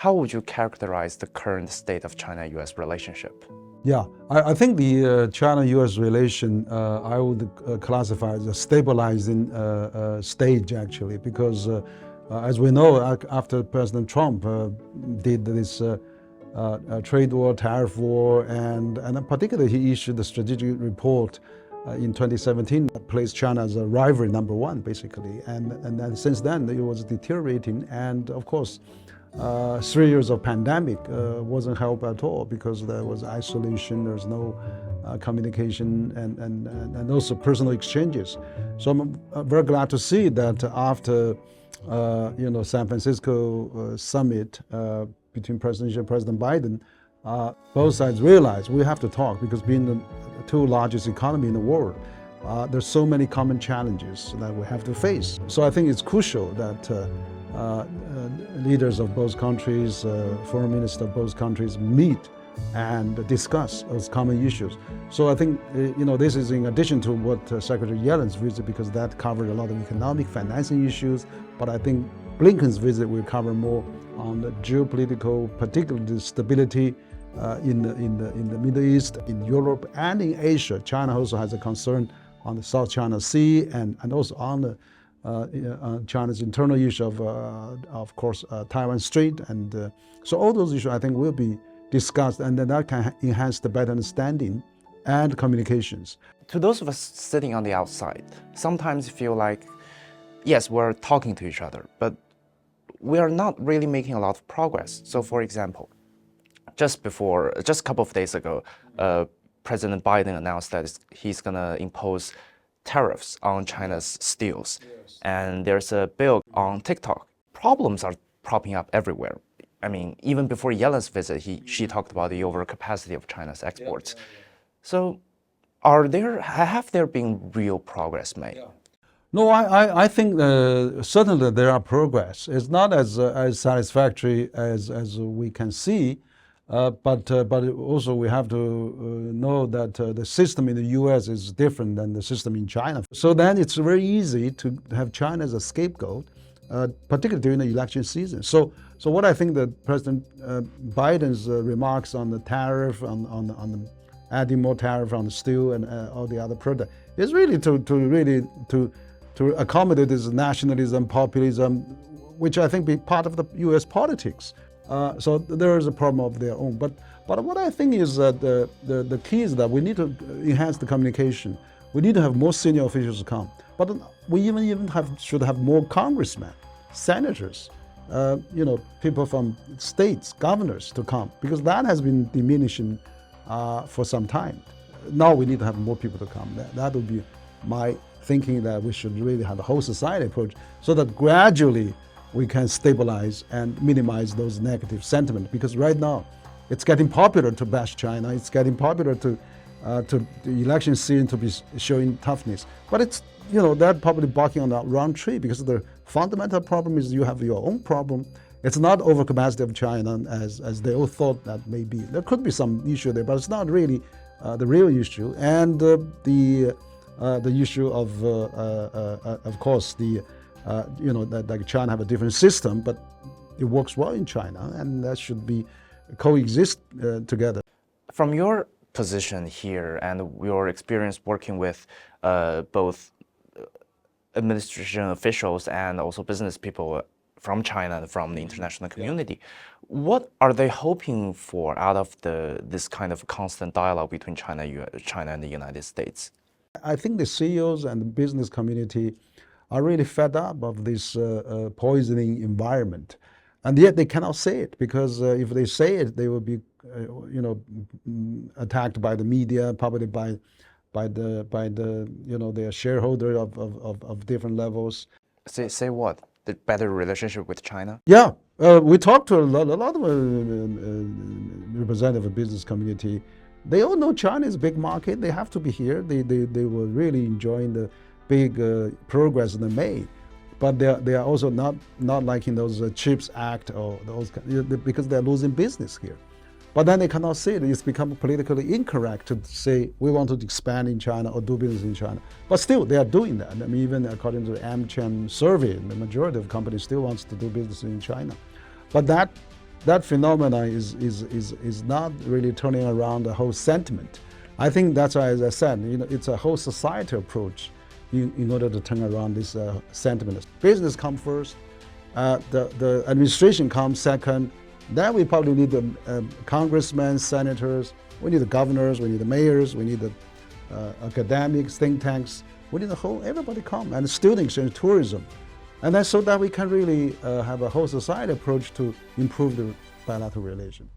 How would you characterize the current state of China-U.S. relationship? Yeah, I think the China-U.S. relation I would classify as a stabilizing stage actually, because as we know, after President Trump did this trade war, tariff war, and particularly he issued the strategic report in 2017 that placed China as a rival number one basically, and then since then it was deteriorating, and of course 3 years of pandemic wasn't help at all because there was isolation, there's no communication and also personal exchanges. So I'm very glad to see that after San Francisco summit between President Xi and President Biden, both sides realized we have to talk because being the two largest economy in the world, there's so many common challenges that we have to face. So I think it's crucial that leaders of both countries, foreign ministers of both countries meet and discuss those common issues. So I think this is in addition to what Secretary Yellen's visit, because that covered a lot of economic, financing issues. But I think Blinken's visit will cover more on the geopolitical, particularly the stability in the Middle East, in Europe, and in Asia. China also has a concern on the South China Sea and also on the China's internal issue of course, Taiwan Strait, and so all those issues I think will be discussed, and then that can enhance the better understanding and communications. To those of us sitting on the outside, sometimes feel like, yes, we're talking to each other, but we are not really making a lot of progress. So, for example, just a couple of days ago, President Biden announced that he's going to impose tariffs on China's steels. Yes. And there's a bill on TikTok. Problems are popping up everywhere. I mean, even before Yellen's visit, she talked about the overcapacity of China's exports. Yeah. So have there been real progress made? Yeah. No, I think certainly there are progress. It's not as satisfactory as we can see, but also we have to know that the system in the U.S. is different than the system in China. So then it's very easy to have China as a scapegoat, particularly during the election season. So what I think that President Biden's remarks on the tariff, on the adding more tariff on the steel and all the other products, is really to accommodate this nationalism, populism, which I think be part of the U.S. politics. So there is a problem of their own. But what I think is that the key is that we need to enhance the communication. We need to have more senior officials come. But we even should have more congressmen, senators, people from states, governors to come, because that has been diminishing for some time. Now we need to have more people to come. That would be my thinking, that we should really have a whole society approach so that gradually we can stabilize and minimize those negative sentiments. Because right now, it's getting popular to bash China. It's getting popular to the election season to be showing toughness. But it's they're probably barking on the wrong tree, because the fundamental problem is you have your own problem. It's not overcapacity of China as they all thought that may be. There could be some issue there, but it's not really the real issue. And the issue of course that China have a different system, but it works well in China, and that should be coexist together. From your position here and your experience working with both administration officials and also business people from China and from the international community, what are they hoping for out of this kind of constant dialogue between China and the United States? I think the CEOs and the business community are really fed up of this poisoning environment, and yet they cannot say it, because if they say it, they will be, attacked by the media, probably by their shareholder of different levels. Say what? The better relationship with China? Yeah, we talked to a lot of representatives of the business community. They all know China is a big market. They have to be here. They were really enjoying the big progress they made, but they are also not liking those CHIPS Act or those, because they're losing business here. But then they cannot say it. It's become politically incorrect to say we want to expand in China or do business in China. But still, they are doing that. I mean, even according to the AmCham survey, the majority of companies still wants to do business in China. But that that phenomenon is not really turning around the whole sentiment. I think that's why, as I said, it's a whole society approach in order to turn around this sentiment. Business comes first, the administration comes second, then we probably need the congressmen, senators, we need the governors, we need the mayors, we need the academics, think tanks, we need the whole, everybody come, and students and tourism. And then so that we can really have a whole society approach to improve the bilateral relation.